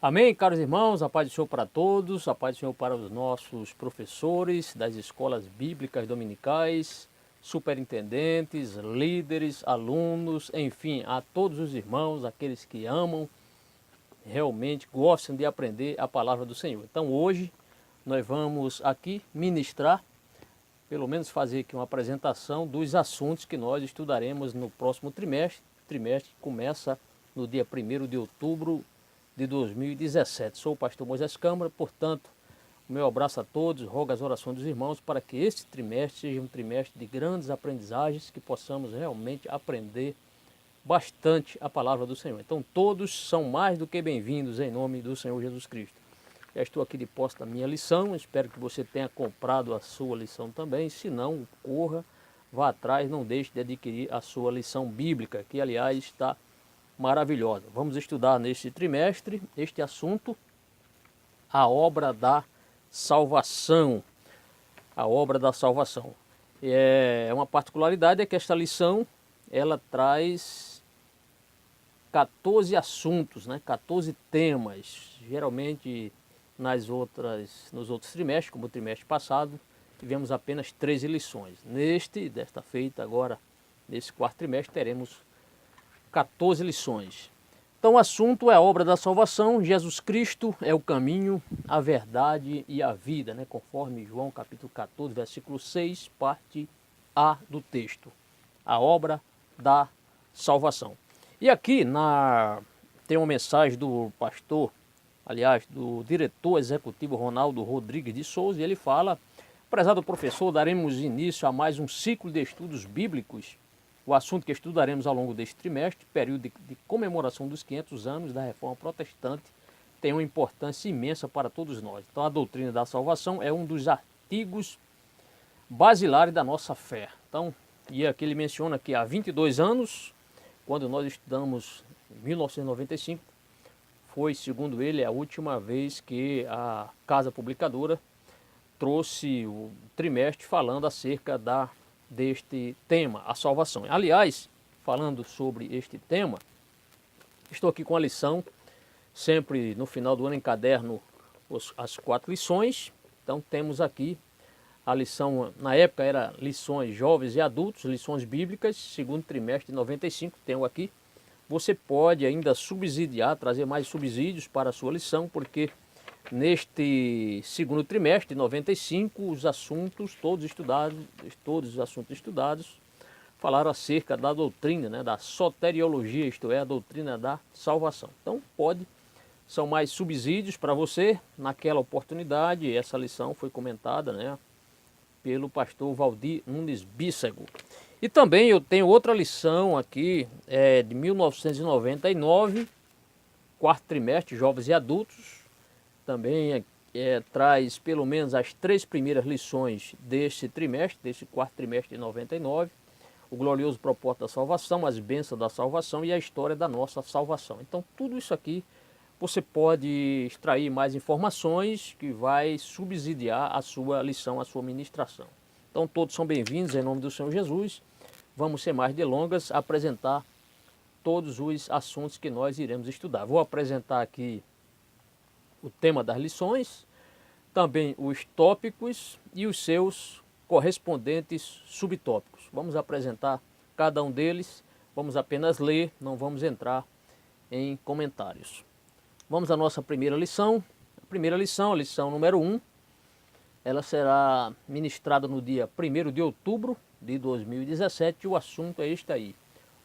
Amém, caros irmãos, a paz do Senhor para todos, a paz do Senhor para os nossos professores das escolas bíblicas dominicais, superintendentes, líderes, alunos, enfim, a todos os irmãos, aqueles que amam, realmente gostam de aprender a palavra do Senhor. Então hoje nós vamos aqui ministrar, pelo menos fazer aqui uma apresentação dos assuntos que nós estudaremos no próximo trimestre, que começa no dia 1º de outubro de 2017. Sou o pastor Moisés Câmara, portanto, o meu abraço a todos, rogo as orações dos irmãos para que este trimestre seja um trimestre de grandes aprendizagens, que possamos realmente aprender bastante a palavra do Senhor. Então todos são mais do que bem-vindos em nome do Senhor Jesus Cristo. Já estou aqui de posse da minha lição, espero que você tenha comprado a sua lição também. Se não, corra, vá atrás, não deixe de adquirir a sua lição bíblica, que aliás está maravilhosa. Vamos estudar neste trimestre este assunto, a obra da salvação. A obra da salvação. Uma particularidade é que esta lição, ela traz 14 assuntos, 14 temas. Geralmente nos outros trimestres, como o trimestre passado, tivemos apenas 13 lições. Desta feita, agora, nesse quarto trimestre, teremos 14 lições. Então o assunto é a obra da salvação. Jesus Cristo é o caminho, a verdade e a vida, conforme João capítulo 14, versículo 6, parte A do texto. A obra da salvação. E aqui tem uma mensagem do pastor, aliás, do diretor executivo Ronaldo Rodrigues de Souza, e ele fala: prezado professor, daremos início a mais um ciclo de estudos bíblicos. O assunto que estudaremos ao longo deste trimestre, período de comemoração dos 500 anos da Reforma Protestante, tem uma importância imensa para todos nós. Então a doutrina da salvação é um dos artigos basilares da nossa fé. Então, e aqui ele menciona que há 22 anos, quando nós estudamos em 1995, foi, segundo ele, a última vez que a Casa Publicadora trouxe o trimestre falando acerca deste tema, a salvação. Aliás, falando sobre este tema, estou aqui com a lição, sempre no final do ano encaderno as 4 lições. Então temos aqui a lição, na época era lições jovens e adultos, lições bíblicas, segundo trimestre de 95, tenho aqui. Você pode ainda subsidiar, trazer mais subsídios para a sua lição, porque neste segundo trimestre de 95, os assuntos todos os assuntos estudados, falaram acerca da doutrina, da soteriologia, isto é, a doutrina da salvação. Então são mais subsídios para você. Naquela oportunidade, essa lição foi comentada, pelo pastor Valdir Nunes Bícego. E também eu tenho outra lição aqui, de 1999, quarto trimestre, jovens e adultos. Também traz pelo menos as 3 primeiras lições deste trimestre, desse quarto trimestre de 99, o glorioso propósito da salvação, as bênçãos da salvação e a história da nossa salvação. Então tudo isso aqui você pode extrair mais informações que vai subsidiar a sua lição, a sua ministração. Então todos são bem-vindos em nome do Senhor Jesus. Vamos, sem mais delongas, apresentar todos os assuntos que nós iremos estudar. Vou apresentar aqui o tema das lições, também os tópicos e os seus correspondentes subtópicos. Vamos apresentar cada um deles, vamos apenas ler, não vamos entrar em comentários. Vamos à nossa primeira lição. A lição número 1, ela será ministrada no dia 1º de outubro de 2017, e o assunto é este aí: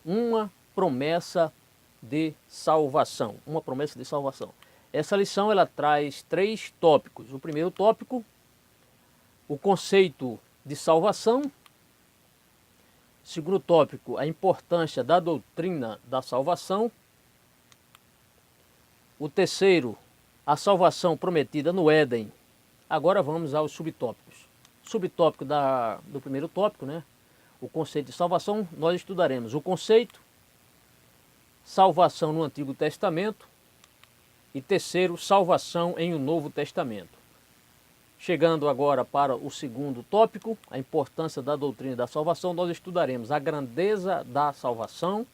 uma promessa de salvação. Uma promessa de salvação. Essa lição ela traz 3 tópicos. O primeiro tópico, o conceito de salvação. Segundo tópico, a importância da doutrina da salvação. O terceiro, a salvação prometida no Éden. Agora vamos aos subtópicos. Subtópico do primeiro tópico, o conceito de salvação, nós estudaremos o conceito, salvação no Antigo Testamento, e terceiro, salvação em um Novo Testamento. Chegando agora para o segundo tópico, a importância da doutrina da salvação, nós estudaremos a grandeza da salvação,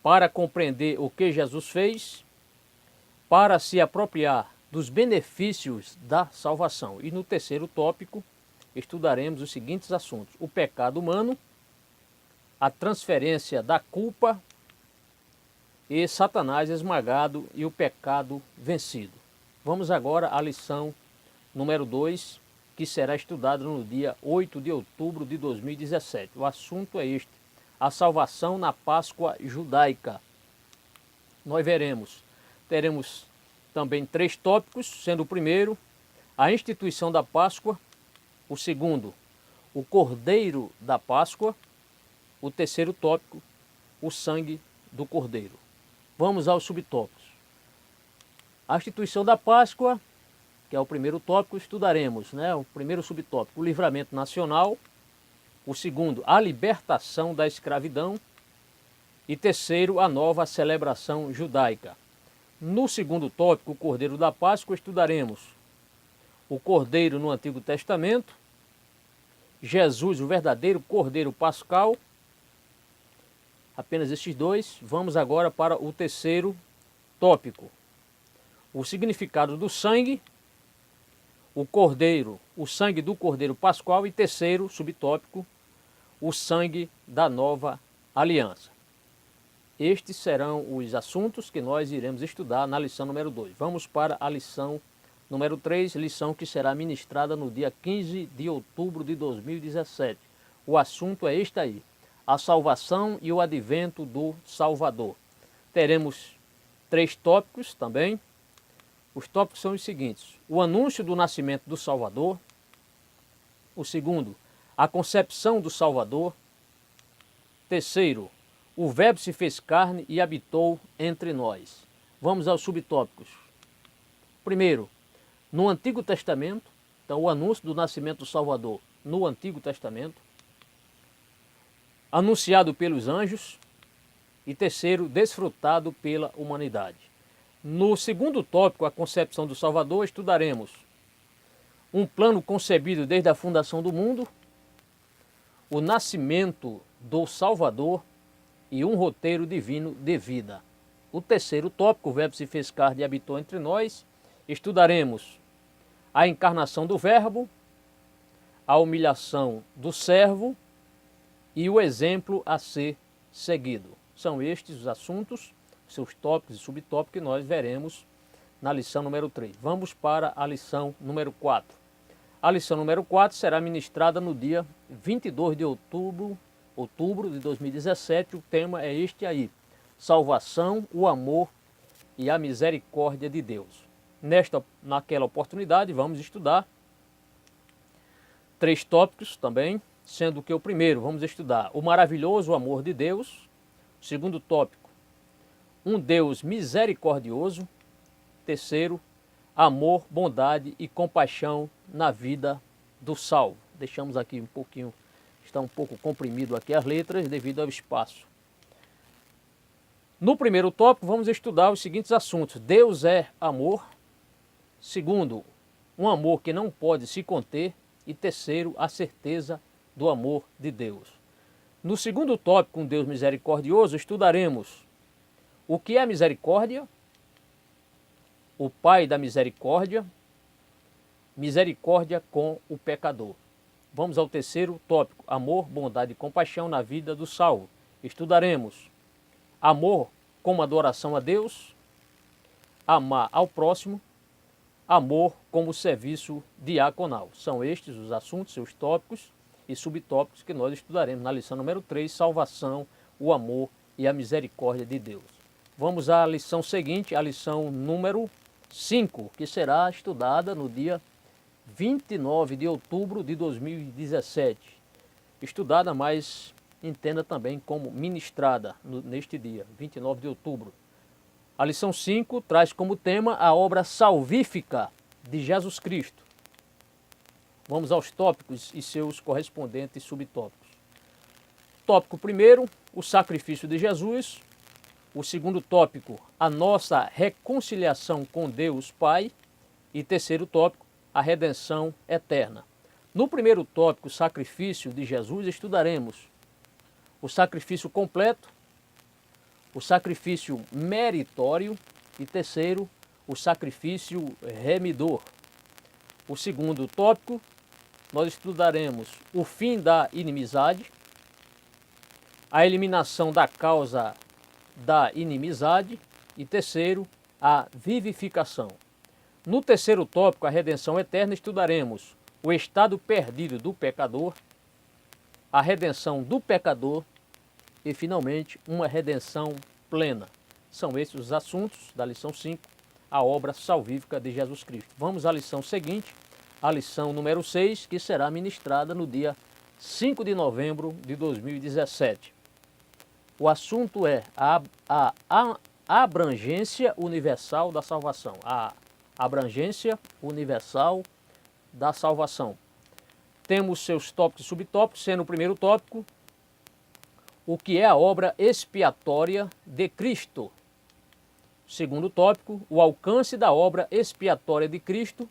para compreender o que Jesus fez, para se apropriar dos benefícios da salvação. E no terceiro tópico, estudaremos os seguintes assuntos: o pecado humano, a transferência da culpa e Satanás esmagado e o pecado vencido. Vamos agora à lição número 2, que será estudada no dia 8 de outubro de 2017. O assunto é este: a salvação na Páscoa judaica. Nós teremos também 3 tópicos, sendo o primeiro a instituição da Páscoa, o segundo o Cordeiro da Páscoa, o terceiro tópico o sangue do Cordeiro. Vamos aos subtópicos. A instituição da Páscoa, que é o primeiro tópico, estudaremos, o primeiro subtópico, o livramento nacional, o segundo, a libertação da escravidão e terceiro, a nova celebração judaica. No segundo tópico, o Cordeiro da Páscoa, estudaremos o Cordeiro no Antigo Testamento, Jesus, o verdadeiro Cordeiro Pascal, apenas estes dois. Vamos agora para o terceiro tópico, o significado do sangue, o Cordeiro, o sangue do Cordeiro Pascual e terceiro subtópico, o sangue da nova aliança. Estes serão os assuntos que nós iremos estudar na lição número 2. Vamos para a lição número 3, lição que será ministrada no dia 15 de outubro de 2017. O assunto é este aí: a salvação e o advento do Salvador. Teremos 3 tópicos também. Os tópicos são os seguintes: o anúncio do nascimento do Salvador, o segundo, a concepção do Salvador, terceiro, o Verbo se fez carne e habitou entre nós. Vamos aos subtópicos. Primeiro, no Antigo Testamento, então o anúncio do nascimento do Salvador no Antigo Testamento, anunciado pelos anjos, e terceiro, desfrutado pela humanidade. No segundo tópico, a concepção do Salvador, estudaremos um plano concebido desde a fundação do mundo, o nascimento do Salvador e um roteiro divino de vida. O terceiro tópico, o Verbo se fez carne e habitou entre nós, estudaremos a encarnação do Verbo, a humilhação do servo e o exemplo a ser seguido. São estes os assuntos, seus tópicos e subtópicos que nós veremos na lição número 3. Vamos para a lição número 4. A lição número 4 será ministrada no dia 22 de outubro de 2017. O tema é este aí: salvação, o amor e a misericórdia de Deus. Naquela oportunidade, vamos estudar 3 tópicos também, sendo que o primeiro, vamos estudar o maravilhoso amor de Deus. O segundo tópico, um Deus misericordioso. Terceiro, amor, bondade e compaixão na vida do salvo. Deixamos aqui um pouquinho, está um pouco comprimido aqui as letras devido ao espaço. No primeiro tópico, vamos estudar os seguintes assuntos: Deus é amor. Segundo, um amor que não pode se conter. E terceiro, a certeza do amor de Deus. No segundo tópico, um Deus misericordioso, estudaremos o que é misericórdia, o Pai da misericórdia, misericórdia com o pecador. Vamos ao terceiro tópico: amor, bondade e compaixão na vida do salvo. Estudaremos amor como adoração a Deus, amar ao próximo, amor como serviço diaconal. São estes os assuntos, seus tópicos e subtópicos que nós estudaremos na lição número 3, salvação, o amor e a misericórdia de Deus. Vamos à lição seguinte, a lição número 5, que será estudada no dia 29 de outubro de 2017. Estudada, mas entenda também como ministrada neste dia, 29 de outubro. A lição 5 traz como tema a obra salvífica de Jesus Cristo. Vamos aos tópicos e seus correspondentes subtópicos. Tópico primeiro, o sacrifício de Jesus. O segundo tópico, a nossa reconciliação com Deus Pai. E terceiro tópico, a redenção eterna. No primeiro tópico, sacrifício de Jesus, estudaremos o sacrifício completo, o sacrifício meritório e terceiro, o sacrifício remidor. O segundo tópico, nós estudaremos o fim da inimizade, a eliminação da causa da inimizade e terceiro, a vivificação. No terceiro tópico, a redenção eterna, estudaremos o estado perdido do pecador, a redenção do pecador e, finalmente, uma redenção plena. São esses os assuntos da lição 5, a obra salvífica de Jesus Cristo. Vamos à lição seguinte, a lição número 6, que será ministrada no dia 5 de novembro de 2017. O assunto é a abrangência universal da salvação. A abrangência universal da salvação. Temos seus tópicos e subtópicos, sendo o primeiro tópico o que é a obra expiatória de Cristo. Segundo tópico, o alcance da obra expiatória de Cristo.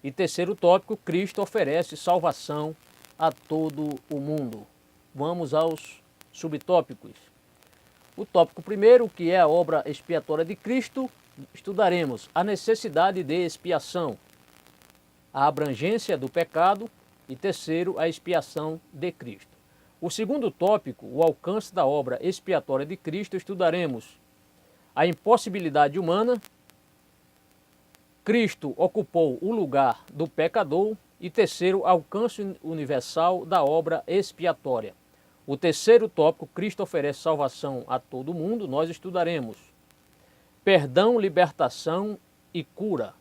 E terceiro tópico, Cristo oferece salvação a todo o mundo. Vamos aos subtópicos. O tópico primeiro, que é a obra expiatória de Cristo, estudaremos a necessidade de expiação, a abrangência do pecado e terceiro, a expiação de Cristo. O segundo tópico, o alcance da obra expiatória de Cristo, estudaremos a impossibilidade humana, Cristo ocupou o lugar do pecador e terceiro, alcance universal da obra expiatória. O terceiro tópico, Cristo oferece salvação a todo mundo, nós estudaremos perdão, libertação e cura.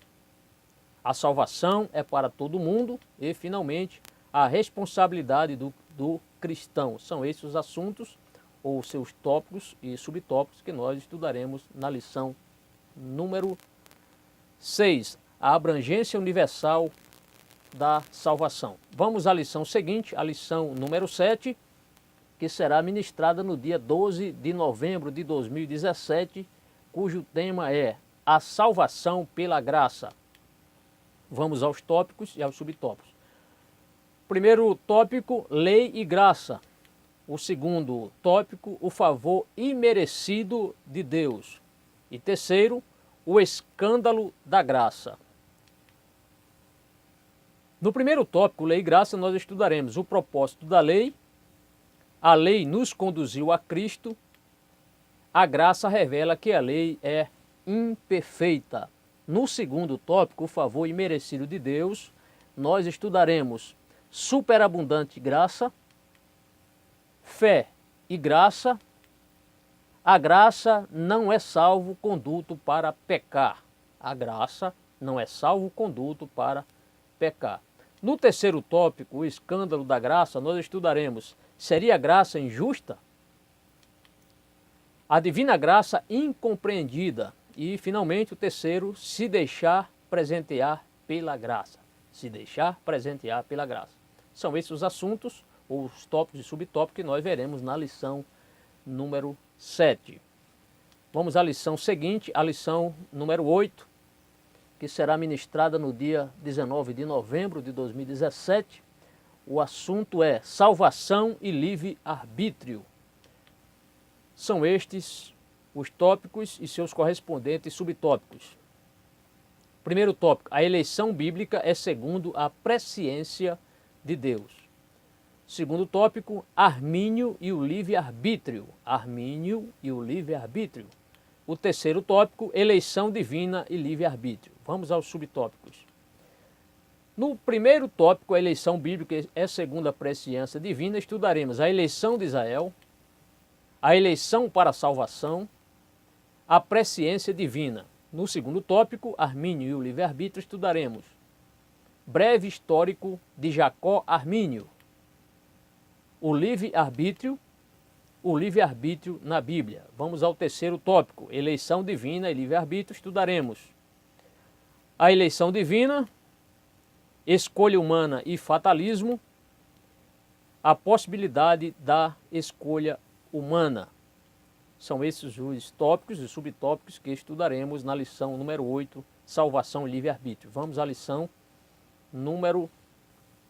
A salvação é para todo mundo e, finalmente, a responsabilidade do cristão. São esses os assuntos, ou seus tópicos e subtópicos, que nós estudaremos na lição número 6, a abrangência universal da salvação. Vamos à lição seguinte, a lição número 7, que será ministrada no dia 12 de novembro de 2017, cujo tema é a salvação pela graça. Vamos aos tópicos e aos subtópicos. Primeiro tópico, lei e graça. O segundo tópico, o favor imerecido de Deus. E terceiro, o escândalo da graça. No primeiro tópico, lei e graça, nós estudaremos o propósito da lei. A lei nos conduziu a Cristo. A graça revela que a lei é imperfeita. No segundo tópico, o favor imerecido de Deus, nós estudaremos superabundante graça, fé e graça. A graça não é salvo-conduto para pecar. A graça não é salvo-conduto para pecar. No terceiro tópico, o escândalo da graça, nós estudaremos: seria a graça injusta? A divina graça incompreendida. E, finalmente, o terceiro, se deixar presentear pela graça. Se deixar presentear pela graça. São esses os assuntos, ou os tópicos e subtópicos que nós veremos na lição número 7. Vamos à lição seguinte, a lição número 8, que será ministrada no dia 19 de novembro de 2017. O assunto é salvação e livre-arbítrio. São estes os tópicos e seus correspondentes subtópicos. Primeiro tópico, a eleição bíblica é segundo a presciência de Deus. Segundo tópico, Armínio e o livre-arbítrio. Armínio e o livre-arbítrio. O terceiro tópico, eleição divina e livre-arbítrio. Vamos aos subtópicos. No primeiro tópico, a eleição bíblica é segundo a presciência divina, estudaremos a eleição de Israel, a eleição para a salvação, a presciência divina. No segundo tópico, Armínio e o livre-arbítrio, estudaremos breve histórico de Jacó Armínio, o livre-arbítrio na Bíblia. Vamos ao terceiro tópico, eleição divina e livre-arbítrio, estudaremos a eleição divina, escolha humana e fatalismo, a possibilidade da escolha humana. São esses os tópicos e subtópicos que estudaremos na lição número 8, salvação e livre-arbítrio. Vamos à lição número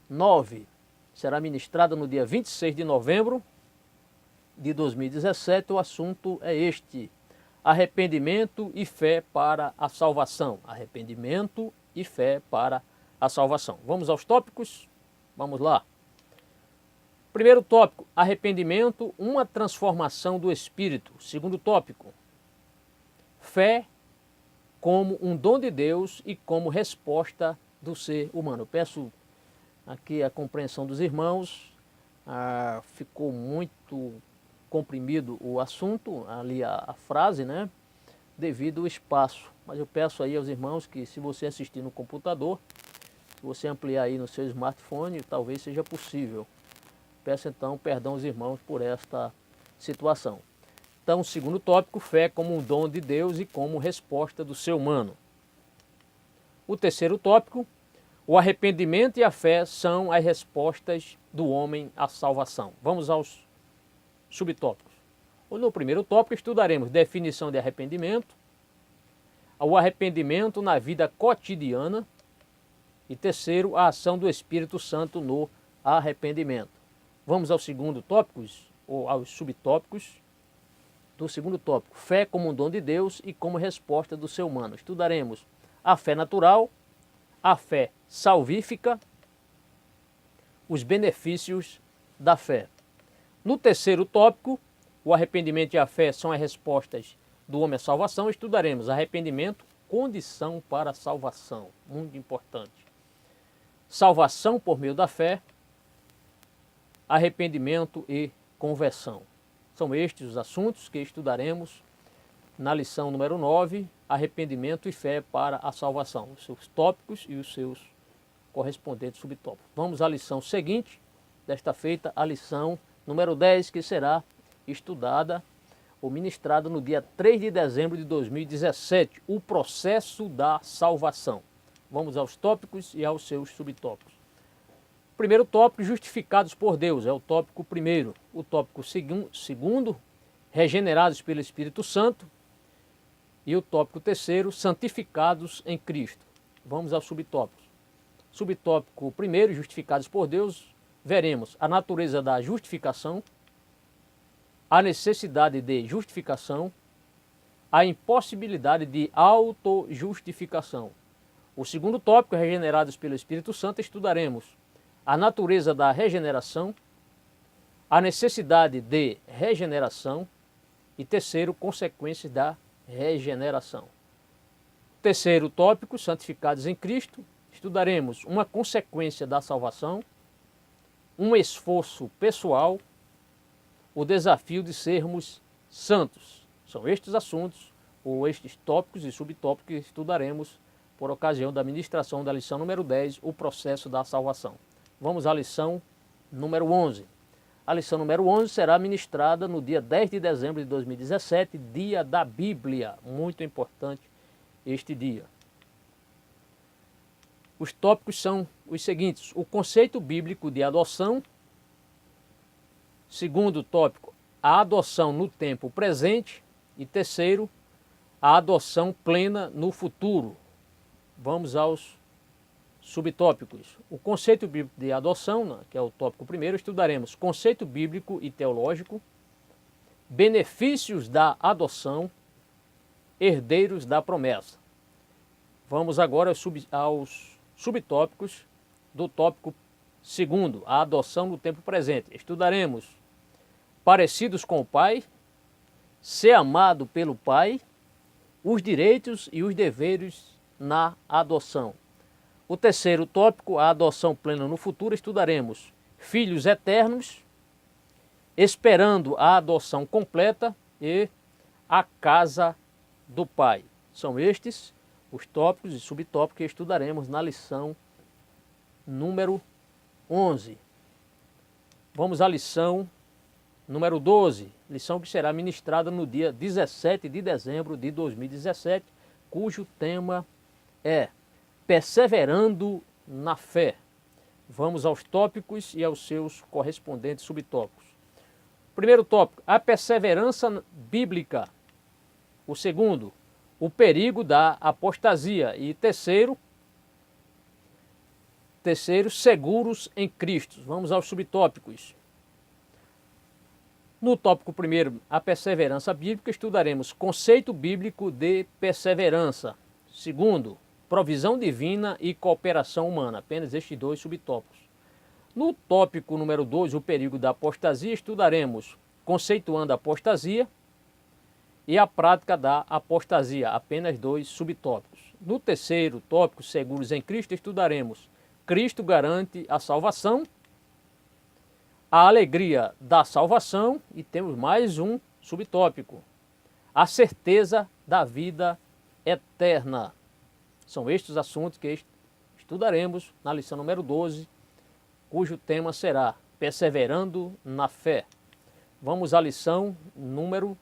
9. Será ministrada no dia 26 de novembro de 2017. O assunto é este: arrependimento e fé para a salvação. Arrependimento e fé para a salvação. Vamos aos tópicos? Vamos lá. Primeiro tópico, arrependimento, uma transformação do espírito. Segundo tópico, fé como um dom de Deus e como resposta do ser humano. Eu peço aqui a compreensão dos irmãos, ficou muito comprimido o assunto, ali a frase, né? Devido ao espaço. Mas eu peço aí aos irmãos que, se você assistir no computador, se você ampliar aí no seu smartphone, talvez seja possível. Peço então perdão aos irmãos por esta situação. Então, segundo tópico, fé como um dom de Deus e como resposta do ser humano. O terceiro tópico, o arrependimento e a fé são as respostas do homem à salvação. Vamos aos subtópicos. No primeiro tópico estudaremos definição de arrependimento, o arrependimento na vida cotidiana e terceiro, a ação do Espírito Santo no arrependimento. Vamos ao segundo tópico, ou aos subtópicos do segundo tópico, fé como um dom de Deus e como resposta do ser humano. Estudaremos a fé natural, a fé salvífica, os benefícios da fé. No terceiro tópico, o arrependimento e a fé são as respostas do homem à salvação. Estudaremos arrependimento, condição para a salvação, muito importante. Salvação por meio da fé, arrependimento e conversão. São estes os assuntos que estudaremos na lição número 9, arrependimento e fé para a salvação, os seus tópicos e os seus correspondentes subtópicos. Vamos à lição seguinte, desta feita, a lição número 10, que será estudada ou ministrada no dia 3 de dezembro de 2017, o processo da salvação. Vamos aos tópicos e aos seus subtópicos. Primeiro tópico, justificados por Deus, é o tópico primeiro. O tópico segundo, regenerados pelo Espírito Santo. E o tópico terceiro, santificados em Cristo. Vamos aos subtópicos. Subtópico primeiro, justificados por Deus, veremos a natureza da justificação, a necessidade de justificação, a impossibilidade de autojustificação. O segundo tópico, regenerados pelo Espírito Santo, estudaremos a natureza da regeneração, a necessidade de regeneração e terceiro, consequências da regeneração. Terceiro tópico, santificados em Cristo, estudaremos uma consequência da salvação, um esforço pessoal, o desafio de sermos santos. São estes assuntos, ou estes tópicos e subtópicos que estudaremos por ocasião da ministração da lição número 10, o processo da salvação. Vamos à lição número 11. A lição número 11 será ministrada no dia 10 de dezembro de 2017, dia da Bíblia. Muito importante este dia. Os tópicos são os seguintes: o conceito bíblico de adoção. Segundo tópico, a adoção no tempo presente. E terceiro, a adoção plena no futuro. Vamos aos subtópicos. O conceito bíblico de adoção, que é o tópico primeiro, estudaremos conceito bíblico e teológico, benefícios da adoção, herdeiros da promessa. Vamos agora aos subtópicos do tópico segundo, a adoção no tempo presente. Estudaremos parecidos com o Pai, ser amado pelo Pai, os direitos e os deveres na adoção. O terceiro tópico, a adoção plena no futuro, estudaremos filhos eternos, esperando a adoção completa e a casa do Pai. São estes os tópicos e subtópicos que estudaremos na lição número 11. Vamos à lição número 12, lição que será ministrada no dia 17 de dezembro de 2017, cujo tema é perseverando na fé. Vamos aos tópicos e aos seus correspondentes subtópicos. Primeiro tópico, a perseverança bíblica. O segundo, o perigo da apostasia. E terceiro, seguros em Cristo. Vamos aos subtópicos. No tópico primeiro, a perseverança bíblica, estudaremos conceito bíblico de perseverança. Segundo, provisão divina e cooperação humana, apenas estes dois subtópicos. No tópico número 2, o perigo da apostasia, estudaremos conceituando a apostasia e a prática da apostasia, apenas dois subtópicos. No terceiro tópico, seguros em Cristo, estudaremos Cristo garante a salvação, a alegria da salvação e temos mais um subtópico, a certeza da vida eterna. São estes os assuntos que estudaremos na lição número 12, cujo tema será Perseverando na Fé. Vamos à lição número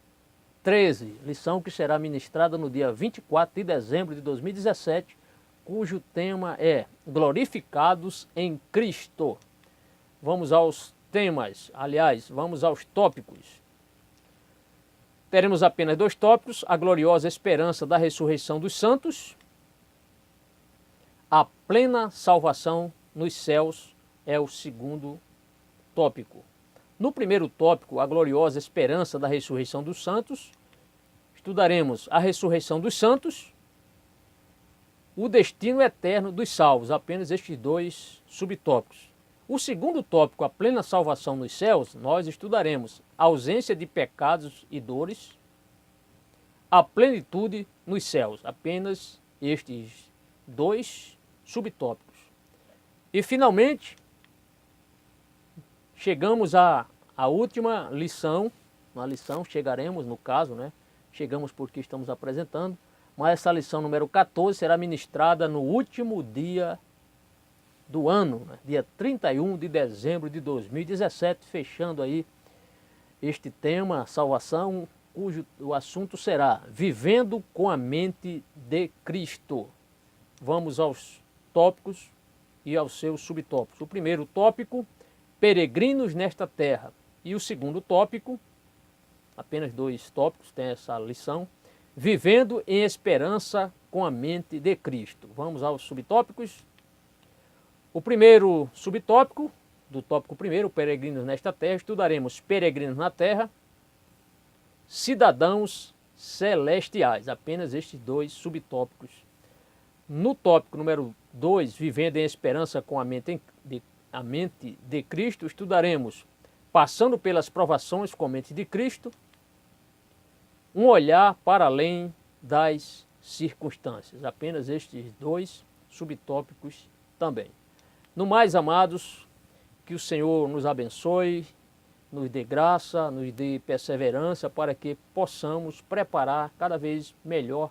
13, lição que será ministrada no dia 24 de dezembro de 2017, cujo tema é Glorificados em Cristo. Vamos aos temas, vamos aos tópicos. Teremos apenas dois tópicos, a gloriosa esperança da ressurreição dos santos, a plena salvação nos céus é o segundo tópico. No primeiro tópico, a gloriosa esperança da ressurreição dos santos, estudaremos a ressurreição dos santos, o destino eterno dos salvos, apenas estes dois subtópicos. O segundo tópico, a plena salvação nos céus, nós estudaremos a ausência de pecados e dores, a plenitude nos céus, apenas estes dois subtópicos. E finalmente, chegamos à última lição, chegaremos no caso, chegamos porque estamos apresentando, mas essa lição número 14 será ministrada no último dia do ano, dia 31 de dezembro de 2017, fechando aí este tema, salvação, cujo o assunto será Vivendo com a Mente de Cristo. Vamos aos tópicos e aos seus subtópicos. O primeiro tópico, peregrinos nesta terra. E o segundo tópico, apenas dois tópicos, tem essa lição, vivendo em esperança com a mente de Cristo. Vamos aos subtópicos. O primeiro subtópico, do tópico primeiro, peregrinos nesta terra, estudaremos peregrinos na terra, cidadãos celestiais, apenas estes dois subtópicos. No tópico número 2, vivendo em esperança com a mente de Cristo, estudaremos passando pelas provações com a mente de Cristo, um olhar para além das circunstâncias. Apenas estes dois subtópicos também. No mais, amados, que o Senhor nos abençoe, nos dê graça, nos dê perseverança para que possamos preparar cada vez melhor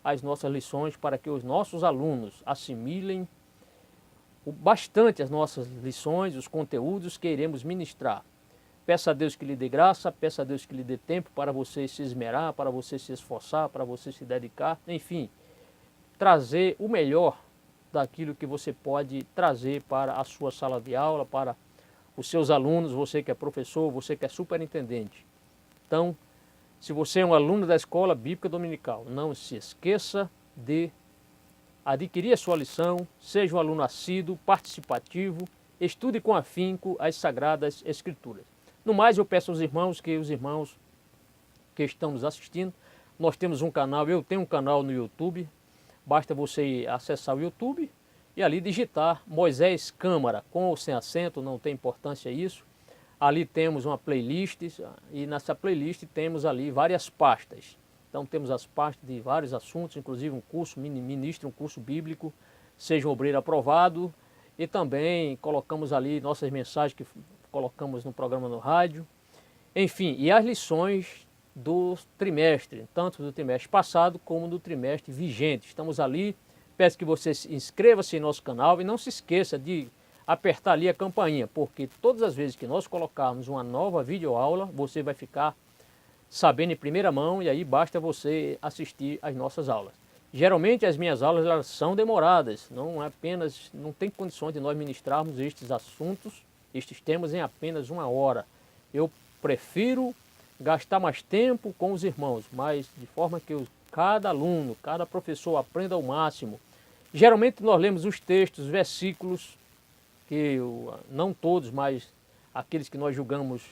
as nossas lições para que os nossos alunos assimilem bastante as nossas lições, os conteúdos que iremos ministrar. Peça a Deus que lhe dê graça, peça a Deus que lhe dê tempo para você se esmerar, para você se esforçar, para você se dedicar, enfim, trazer o melhor daquilo que você pode trazer para a sua sala de aula, para os seus alunos, você que é professor, você que é superintendente. Então, se você é um aluno da Escola Bíblica Dominical, não se esqueça de adquirir a sua lição, seja um aluno assíduo, participativo, estude com afinco as Sagradas Escrituras. No mais, eu peço aos irmãos que estão nos assistindo, nós temos um canal, eu tenho um canal no YouTube, basta você acessar o YouTube e ali digitar Moisés Câmara, com ou sem acento, não tem importância isso. Ali temos uma playlist e nessa playlist temos ali várias pastas. Então temos as pastas de vários assuntos, inclusive um curso, ministro, um curso bíblico, seja um obreiro aprovado. E também colocamos ali nossas mensagens que colocamos no programa no rádio. Enfim, e as lições do trimestre, tanto do trimestre passado como do trimestre vigente. Estamos ali, peço que você inscreva-se em nosso canal e não se esqueça de apertar ali a campainha, porque todas as vezes que nós colocarmos uma nova videoaula, você vai ficar sabendo em primeira mão e aí basta você assistir às nossas aulas. Geralmente as minhas aulas elas são demoradas, não tem condições de nós ministrarmos estes assuntos, estes temas em apenas uma hora. Eu prefiro gastar mais tempo com os irmãos, mas de forma que cada aluno, cada professor aprenda ao máximo. Geralmente nós lemos os textos, os versículos, que não todos, mas aqueles que nós julgamos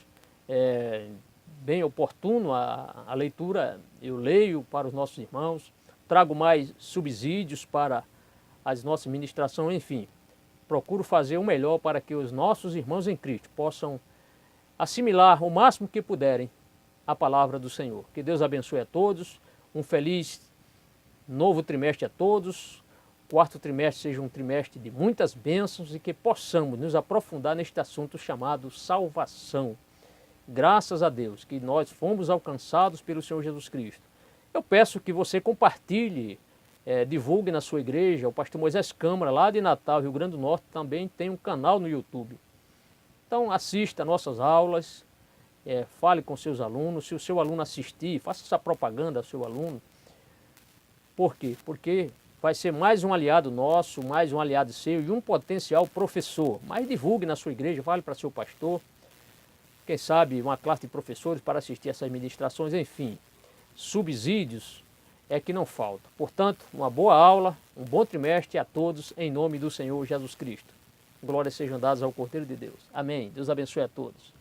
bem oportuno a leitura, eu leio para os nossos irmãos, trago mais subsídios para as nossas ministrações, enfim, procuro fazer o melhor para que os nossos irmãos em Cristo possam assimilar o máximo que puderem a palavra do Senhor. Que Deus abençoe a todos, um feliz novo trimestre a todos, quarto trimestre seja um trimestre de muitas bênçãos e que possamos nos aprofundar neste assunto chamado salvação. Graças a Deus que nós fomos alcançados pelo Senhor Jesus Cristo. Eu peço que você compartilhe, divulgue na sua igreja. O pastor Moisés Câmara, lá de Natal, Rio Grande do Norte, também tem um canal no YouTube. Então assista nossas aulas, fale com seus alunos. Se o seu aluno assistir, faça essa propaganda ao seu aluno. Por quê? Porque vai ser mais um aliado nosso, mais um aliado seu e um potencial professor. Mas divulgue na sua igreja, fale para seu pastor. Quem sabe uma classe de professores para assistir essas ministrações, enfim. Subsídios é que não falta. Portanto, uma boa aula, um bom trimestre a todos, em nome do Senhor Jesus Cristo. Glórias sejam dadas ao Cordeiro de Deus. Amém. Deus abençoe a todos.